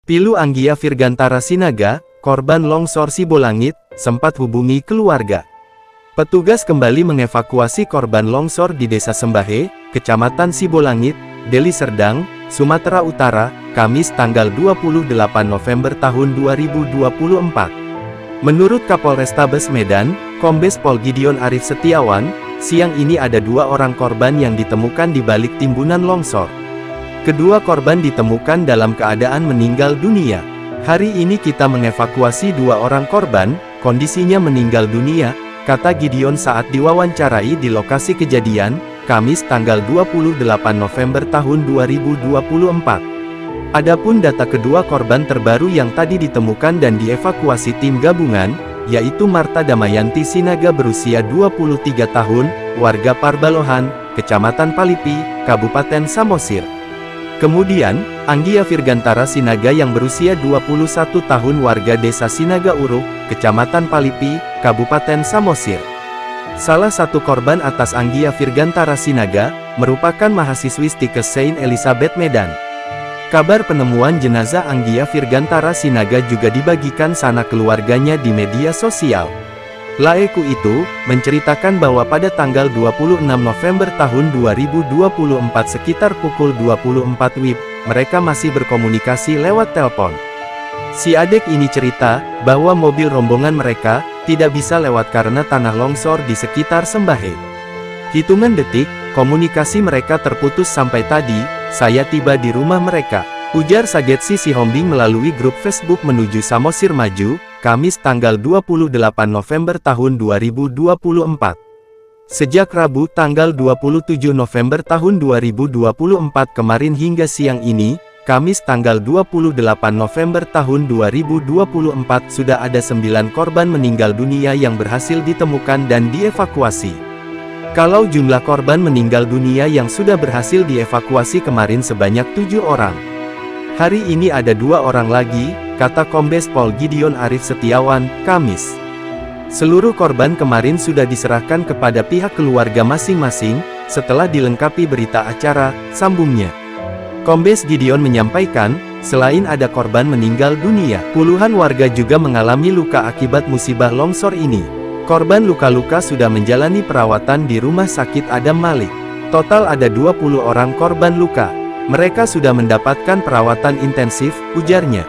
Pilu Anggia Virgantara Sinaga, korban longsor Sibolangit, sempat hubungi keluarga. Petugas kembali mengevakuasi korban longsor di Desa Sembahe, Kecamatan Sibolangit, Deli Serdang, Sumatera Utara, Kamis tanggal 28 November tahun 2024. Menurut Kapolrestabes Medan, Kombes Pol Gideon Arif Setiawan, siang ini ada 2 orang korban yang ditemukan di balik timbunan longsor. Kedua korban ditemukan dalam keadaan meninggal dunia. Hari ini kita mengevakuasi 2 orang korban, kondisinya meninggal dunia, kata Gideon saat diwawancarai di lokasi kejadian, Kamis tanggal 28 November tahun 2024. Adapun data kedua korban terbaru yang tadi ditemukan dan dievakuasi tim gabungan, yaitu Marta Damayanti Sinaga berusia 23 tahun, warga Parbalohan, Kecamatan Palipi, Kabupaten Samosir. Kemudian, Anggia Virgantara Sinaga yang berusia 21 tahun warga Desa Sinaga Uruk, Kecamatan Palipi, Kabupaten Samosir. Salah satu korban atas Anggia Virgantara Sinaga, merupakan mahasiswi Stikes Saint Elizabeth Medan. Kabar penemuan jenazah Anggia Virgantara Sinaga juga dibagikan sanak keluarganya di media sosial. Laeku itu, menceritakan bahwa pada tanggal 26 November tahun 2024 sekitar pukul 24 WIB, mereka masih berkomunikasi lewat telepon. Si adik ini cerita, bahwa mobil rombongan mereka, tidak bisa lewat karena tanah longsor di sekitar Sembahe. Hitungan detik, komunikasi mereka terputus sampai tadi, saya tiba di rumah mereka, ujar Sagetsi Sihombing melalui grup Facebook Menuju Samosir Maju, Kamis tanggal 28 November tahun 2024. Sejak Rabu tanggal 27 November tahun 2024 kemarin hingga siang ini, Kamis tanggal 28 November tahun 2024 sudah ada 9 korban meninggal dunia yang berhasil ditemukan dan dievakuasi. Kalau jumlah korban meninggal dunia yang sudah berhasil dievakuasi kemarin sebanyak 7 orang. Hari ini ada 2 orang lagi, kata Kombes Pol Gideon Arif Setiawan, Kamis. Seluruh korban kemarin sudah diserahkan kepada pihak keluarga masing-masing, setelah dilengkapi berita acara, sambungnya. Kombes Gideon menyampaikan, selain ada korban meninggal dunia, puluhan warga juga mengalami luka akibat musibah longsor ini. Korban luka-luka sudah menjalani perawatan di Rumah Sakit Adam Malik. Total ada 20 orang korban luka. Mereka sudah mendapatkan perawatan intensif, ujarnya.